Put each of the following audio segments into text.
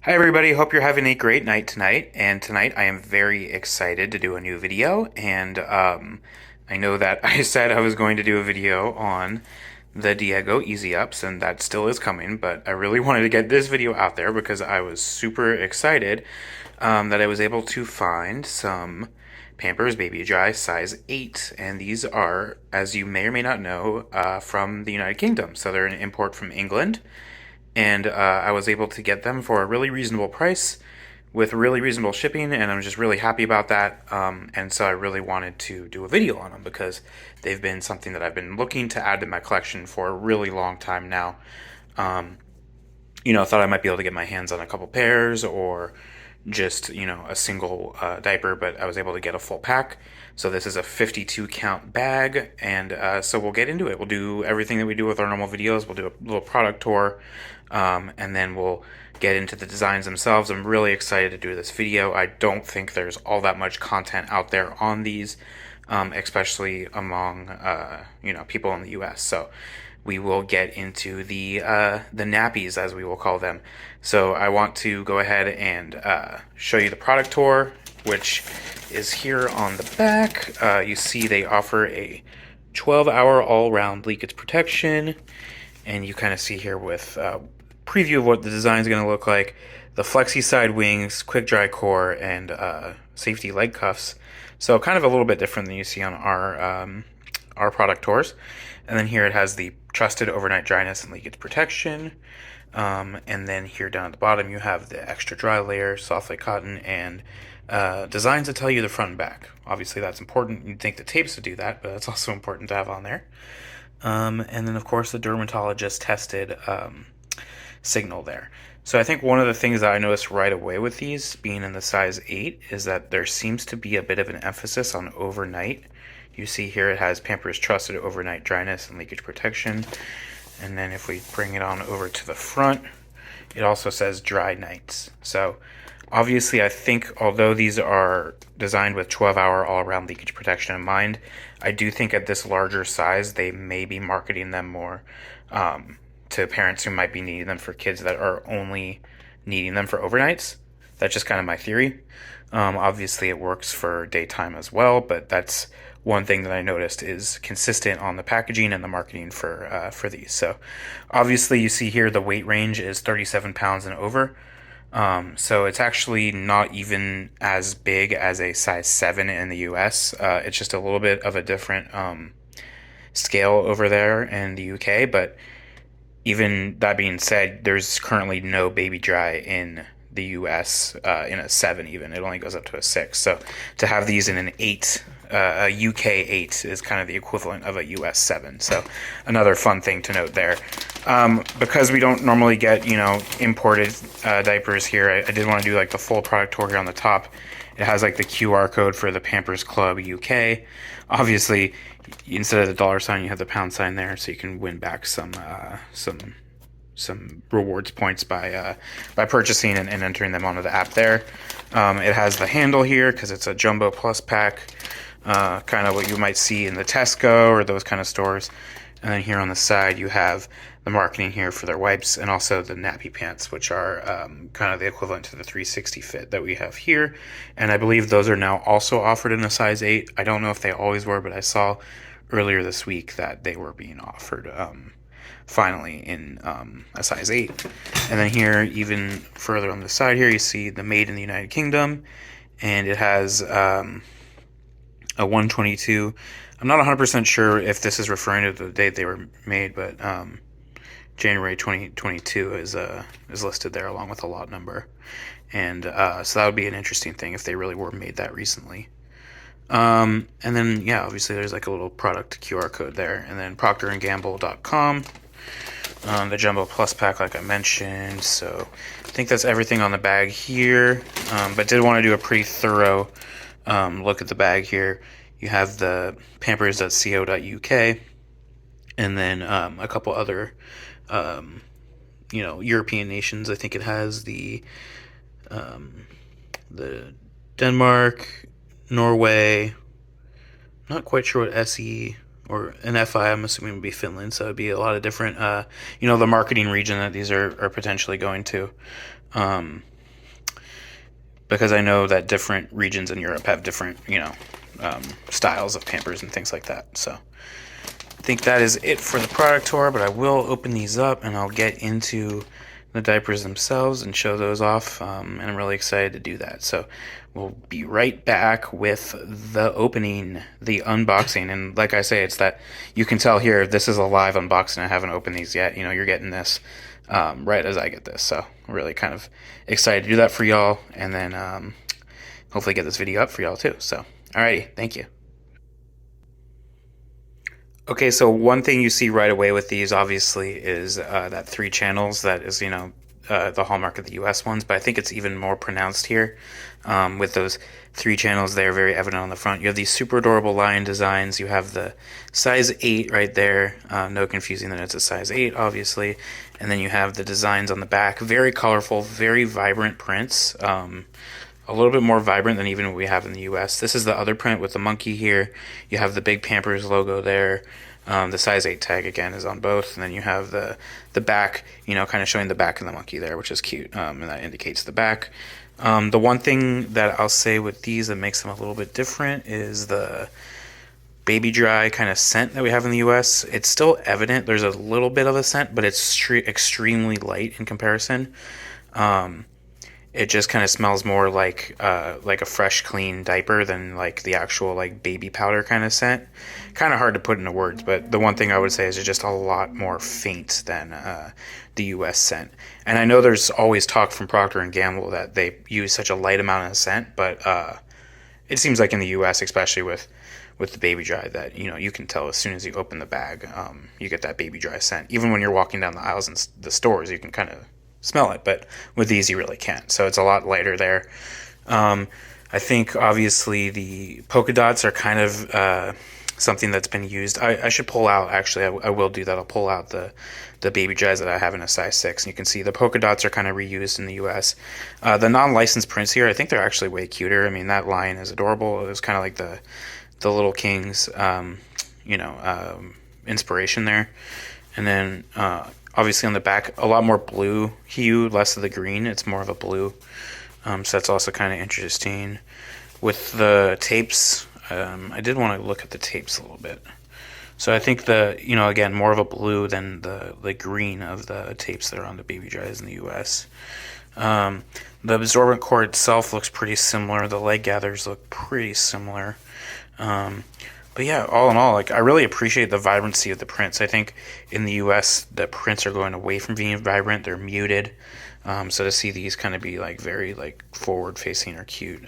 Hi everybody, hope you're having a great night tonight. And tonight I am very excited to do a new video. And I know that I said I was going to do a video on the Diego Easy Ups, and that still is coming. But I really wanted to get this video out there because I was super excited that I was able to find some Pampers Baby Dry size 8. And these are, as you may or may not know, from the United Kingdom. So they're an import from England, and I was able to get them for a really reasonable price with really reasonable shipping, and I'm just really happy about that. And so I really wanted to do a video on them because they've been something that I've been looking to add to my collection for a really long time now. Um, thought I might be able to get my hands on a couple pairs or just, a single diaper, but I was able to get a full pack. So this is a 52 count bag, and so we'll get into it. We'll do everything that we do with our normal videos. We'll do a little product tour, and then we'll get into the designs themselves. I'm really excited to do this video. I don't think there's all that much content out there on these, especially among people in the U.S. So we will get into the nappies, as we will call them. So I want to go ahead and show you the product tour, which is here on the back. You see they offer a 12-hour all-round leakage protection, and you kind of see here with preview of what the design is going to look like. The flexi side wings, quick dry core, and safety leg cuffs. So kind of a little bit different than you see on our product tours. And then here it has the trusted overnight dryness and leakage protection. And then here down at the bottom you have the extra dry layer, soft like cotton, and designs that tell you the front and back. Obviously that's important. You'd think the tapes would do that, but that's also important to have on there. And then of course the dermatologist tested signal there. So I think one of the things that I noticed right away with these being in the size 8 is that there seems to be a bit of an emphasis on overnight. You see here it has Pampers Trusted Overnight Dryness and Leakage Protection. And then if we bring it on over to the front, it also says Dry Nights. So obviously I think although these are designed with 12-hour all-around leakage protection in mind, I do think at this larger size they may be marketing them more to parents who might be needing them for kids that are only needing them for overnights. That's just kind of my theory. Obviously it works for daytime as well, but that's one thing that I noticed is consistent on the packaging and the marketing for these. So obviously you see here the weight range is 37 pounds and over. So it's actually not even as big as a size 7 in the US. It's just a little bit of a different scale over there in the UK, but even that being said, there's currently no baby dry in the US in a 7 even. It only goes up to a 6. So to have these in an 8, a UK 8 is kind of the equivalent of a US 7. So another fun thing to note there. Because we don't normally get, imported diapers here, I did want to do like the full product tour here on the top. It has like the QR code for the Pampers Club UK. Obviously, instead of the dollar sign, you have the pound sign there, so you can win back some rewards points by purchasing and entering them onto the app there. It has the handle here because it's a jumbo plus pack, kind of what you might see in the Tesco or those kind of stores. And then here on the side you have the marketing here for their wipes and also the nappy pants, which are kind of the equivalent to the 360 fit that we have here. And I believe those are now also offered in a size 8. I don't know if they always were, but I saw earlier this week that they were being offered finally in a size 8. And then here, even further on the side here, you see the Made in the United Kingdom, and it has a 122. I'm not 100% sure if this is referring to the date they were made, but January 2022 is listed there along with a lot number. And so that would be an interesting thing if they really were made that recently. And then, yeah, obviously there's like a little product QR code there. And then procterandgamble.com. The Jumbo Plus pack, like I mentioned. So I think that's everything on the bag here. But did want to do a pretty thorough look at the bag here. You have the pampers.co.uk, and then a couple other, European nations. I think it has the Denmark, Norway. Not quite sure what SE or an FI, I'm assuming would be Finland, so it'd be a lot of different, the marketing region that these are potentially going to. Because I know that different regions in Europe have different, styles of Pampers and things like that. So I think that is it for the product tour, but I will open these up and I'll get into the diapers themselves and show those off, and I'm really excited to do that. So we'll be right back with the opening, the unboxing, and like I say, it's that you can tell here this is a live unboxing. I haven't opened these yet. You're getting this right as I get this, so I'm really kind of excited to do that for y'all, and then hopefully get this video up for y'all too. So alrighty, thank you. Okay, so one thing you see right away with these, obviously, is that 3 channels. That is, the hallmark of the U.S. ones, but I think it's even more pronounced here with those 3 channels. They're very evident on the front. You have these super adorable lion designs. You have the size 8 right there. No confusing that it's a size 8, obviously. And then you have the designs on the back. Very colorful, very vibrant prints. A little bit more vibrant than even what we have in the US. This is the other print with the monkey here. You have the big Pampers logo there. The size 8 tag again is on both, and then you have the back, kind of showing the back of the monkey there, which is cute, and that indicates the back. The one thing that I'll say with these that makes them a little bit different is the baby dry kind of scent that we have in the US. It's still evident. There's a little bit of a scent, but it's extremely light in comparison. It just kind of smells more like a fresh, clean diaper than like the actual like baby powder kind of scent. Kind of hard to put into words, but the one thing I would say is it's just a lot more faint than the U.S. scent. And I know there's always talk from Procter and Gamble that they use such a light amount of scent, but it seems like in the U.S., especially with the baby dry, that you can tell as soon as you open the bag, you get that baby dry scent. Even when you're walking down the aisles in the stores, you can kind of smell it, but with these you really can't. So it's a lot lighter there. I think obviously the polka dots are kind of something that's been used. I should pull out, actually, I will do that. I'll pull out the baby dries that I have in a size 6, and you can see the polka dots are kind of reused in the US. The non-licensed prints here, I think they're actually way cuter. I mean, that lion is adorable. It was kind of like the Little Kings inspiration there. And then obviously on the back, a lot more blue hue, less of the green. It's more of a blue. So that's also kind of interesting. With the tapes, I did want to look at the tapes a little bit. So I think again, more of a blue than the green of the tapes that are on the baby dries in the US. The absorbent core itself looks pretty similar. The leg gathers look pretty similar. But yeah, all in all, like I really appreciate the vibrancy of the prints. I think in the U.S. the prints are going away from being vibrant; they're muted. So to see these kind of be like very like forward-facing or cute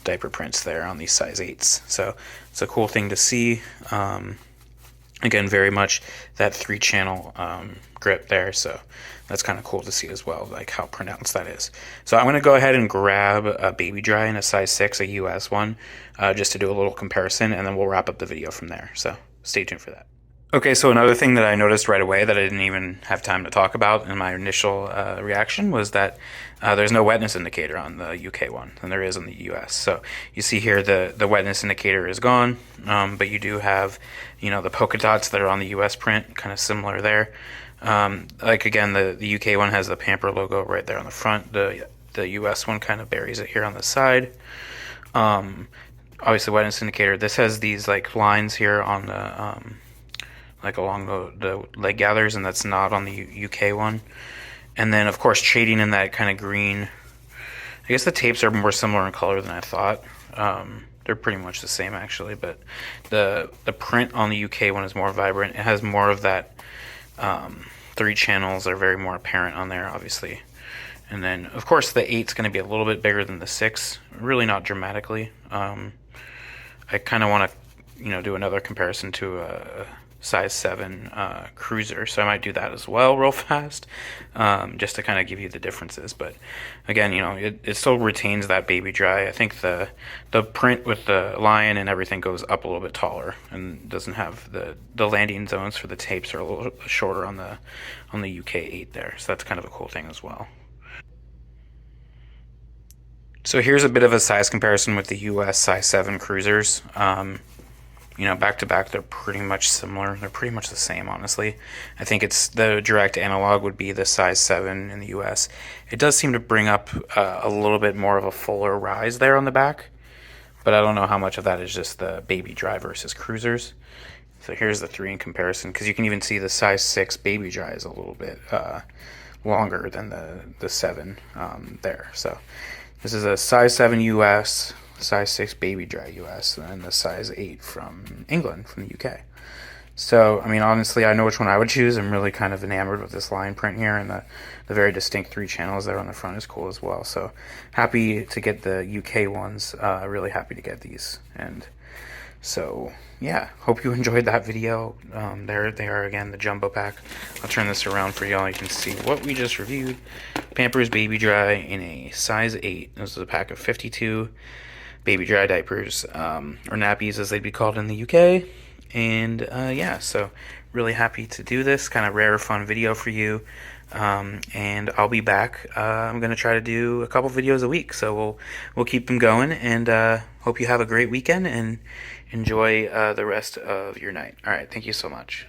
diaper prints there on these size 8s, so it's a cool thing to see. Again, very much that 3-channel grip there, so that's kind of cool to see as well, like how pronounced that is. So I'm going to go ahead and grab a baby dry in a size 6, a US one, just to do a little comparison, and then we'll wrap up the video from there. So stay tuned for that. Okay, so another thing that I noticed right away that I didn't even have time to talk about in my initial reaction was that there's no wetness indicator on the UK one than there is on the US. So you see here the wetness indicator is gone, but you do have the polka dots that are on the US print, kind of similar there. Like again, the UK one has the Pamper logo right there on the front. The US one kind of buries it here on the side. Obviously, wetness indicator. This has these like lines here on the like along the leg gathers, and that's not on the UK one. And then, of course, shading in that kind of green. I guess the tapes are more similar in color than I thought. They're pretty much the same, actually, but the print on the UK one is more vibrant. It has more of that 3 channels are very more apparent on there, obviously. And then, of course, the 8's going to be a little bit bigger than the 6. Really not dramatically. I kind of want to, do another comparison to a size 7 Cruiser, so I might do that as well real fast, just to kind of give you the differences. But again, it still retains that baby dry. I think the print with the lion and everything goes up a little bit taller and doesn't have the landing zones for the tapes are a little shorter on the UK 8 there, so that's kind of a cool thing as well. So here's a bit of a size comparison with the US size 7 Cruisers. You know, back to back, they're pretty much similar. They're pretty much the same, honestly. I think it's the direct analog would be the size 7 in the US. It does seem to bring up a little bit more of a fuller rise there on the back, but I don't know how much of that is just the baby dry versus cruisers. So here's the 3 in comparison, because you can even see the size 6 baby dry is a little bit longer than the 7 there. So this is a size 7 US, size 6 baby dry US, and the size 8 from England, from the UK. So, I mean, honestly, I know which one I would choose. I'm really kind of enamored with this line print here, and the very distinct 3 channels there on the front is cool as well. So, happy to get the UK ones. Really happy to get these. And so, yeah, hope you enjoyed that video. There they are again, the jumbo pack. I'll turn this around for y'all. You can see what we just reviewed. Pampers Baby Dry in a size 8. This is a pack of 52 baby dry diapers, or nappies as they'd be called in the UK. And yeah, so really happy to do this kind of rare, fun video for you. And I'll be back. I'm gonna try to do a couple videos a week, so we'll keep them going. And hope you have a great weekend and enjoy the rest of your night. All right, thank you so much.